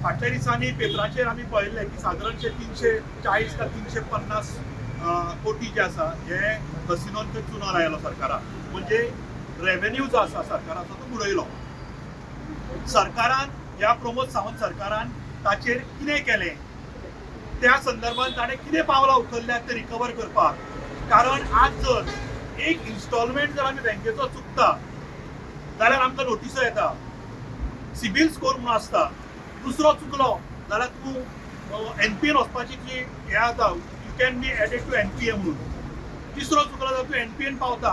फाटल्या दिसांनी पेपराचेर आमी पळयल्लें की सादारणशे 340 का 350 कोटी जे आसा हे कसिनोन चुनो लायलो सरकारान. म्हणजे रेव्हेन्यू जो आसा सरकाराचो तो बुडयलो. सरकारान ह्या प्रमोद सावंत सरकारान ताचेर कितें केलें, त्या संदर्भात ताणें कितें पावलां उखल्ल्यात ते रिकवर करपाक. कारण आज जर एक इन्स्टॉलमेंट जर आमी बँकेचो चुकता जाल्यार आमकां नोटिसो येता. सिबील स्कोर म्हणून आसता, दुसरो चुकलो जाल्यार तूं एनपीएन वचपाची जी हे जाता, you can be added to NPA म्हणून. तिसरो चुकलो जाल्यार तूं एनपीएन पावता.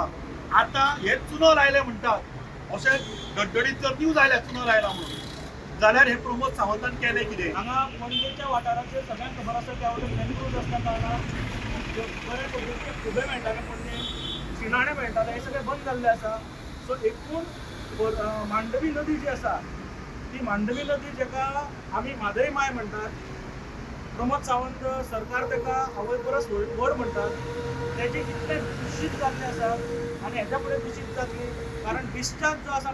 आतां हे चुनो लायले म्हणटात, अशें धडधडीत जर न्यूज आयल्या चुनो लायला म्हणून, जाल्यार हे प्रमोद सावंतान केलें कितें? हांगा पणजेच्या वाठाराचेर सगळ्यांक खबर आसा त्या वटेन मॅनग्रोव्ज आसता कारणान बरे पद्धतीचे खुबे मेळटाले पणजे, शिणाणे मेळटाले, हे सगळे बंद जाल्ले आसा. सो एकूण मांडवी नदी जी आसा ती मांडवी नदी जेका आमी म्हादय माय म्हणटात, प्रमोद सावंत सरकार तेका आवय परस व्हड म्हणटात, तेजे इतले दूशीत जाल्ले आसा आनी हेच्या फुडें दूशीत जातली. कारण डिस्चार्ज जो आसा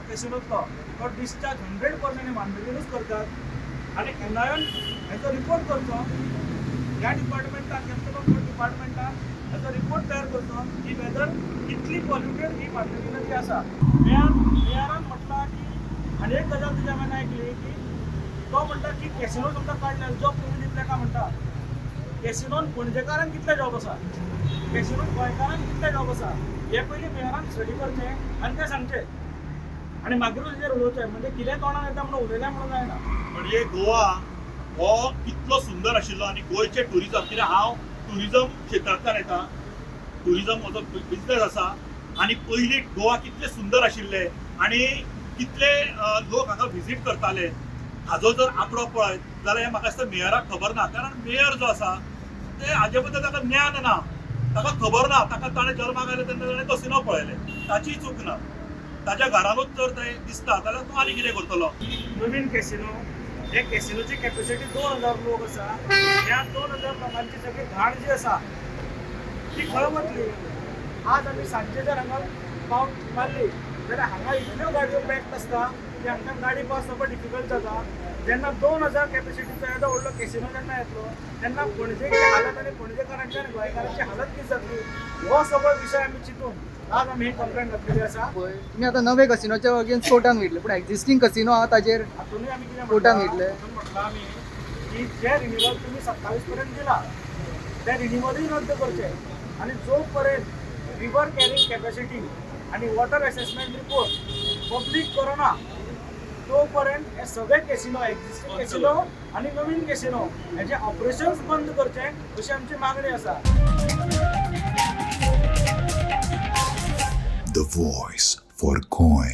कॅसिनोतलो तो डिस्चार्ज 100% मांडवीनूच करतात आनी एनआयएन हेचो रिपोर्ट करचो. ह्या डिपार्टमेंटान कॅपिटल ऑफ डिपार्टमेंटान हेचो रिपोर्ट तयार करचो की वेदर कितली पॉल्युटेड ही मांडवी नदी आसा. मेयरान म्हटलां की आनी एक गजाल तुज्या हांवें आयकली की तो म्हणटा की कॅसिनो तुमकां काडल्यार जॉब करून दितले काय म्हणटा. कॅसिनोन पणजेकारांक कितले जॉब आसा, कॅसिनोन गोंयकारांक कितले जॉब आसा, हे पयलीं मेयरान स्टडी करचें आनी तें सांगचें आनी मागीरूच हेजेर उलोवचें. म्हणजे कितें तोंडान येता म्हणून उलयलें म्हणून जायना. म्हणजे गोवा हो कितलो सुंदर आशिल्लो आनी गोंयचे टुरिजम, कित्याक हांव टुरिजम क्षेत्रांतल्यान येता, टुरिजम म्हजो बिजनेस आसा, आनी पयलीं गोवा कितलें सुंदर आशिल्लें आनी कितले लोक हांगा विजीट करताले. हाजो जर आंकडो पळयत जाल्यार हें म्हाका दिसता मेयराक खबर ना. कारण मेयर जो आसा ते हाजे बद्दल ताका ज्ञान ना, ताका खबर ना. ताका ताणें जल्माक आयले तेन्ना ताणें कसिनो पळयले, ताची चूक ना. ताच्या घरानूच जर थंय दिसता जाल्यार तूं आनी कितें करतलो. नवीन कॅसिनो, हे कॅसिनोची कॅपॅसिटी 2000 लोक आसा. ह्या 2000 लोकांची सगळी घाण जी आसा ती खंय वतली. आज आमी सांजचे जर हांगा पावट मारली जाल्यार हांगा इतल्यो गाडयो पॅक्ड आसता की हांगा गाडी पास करपाक डिफिकल्ट जाता. जेन्ना 2000 कॅपॅसिटीचो येदो व्हडलो कॅसिनो जेन्ना येतलो तेन्ना पणजेची हालत आनी पणजेकारांची आनी गोंयकारांची हालत कितें जातली, हो सगळो विशय आमी चिंतून आज आमी ही कंप्लेंट घातलेली आसा. तुम्ही आता नवे कसिनोच्या अगेन्स्ट कोर्टान वयतले, पूण एक्झिस्टिंग कसिनो आहा ताजेर हातूनय आमी कितें कोर्टान म्हणटा, वयतले. हातून म्हटलां आमी की जे रिन्युअल तुमी 27 पर्यंत दिला ते रिन्युअलूय रद्द करचे आनी जो पर्यंत रिवर कॅरिंग कॅपॅसिटी आनी वॉटर असेसमेंट रिपोर्ट पब्लीक करना तो पर्यंत हे सगळे कॅसिनो, एक्झिस्टिंग कॅसिनो आनी नवीन कॅसिनो हेचे ऑपरेशन्स बंद करचे अशी आमची मागणी आसा. The voice for Goy.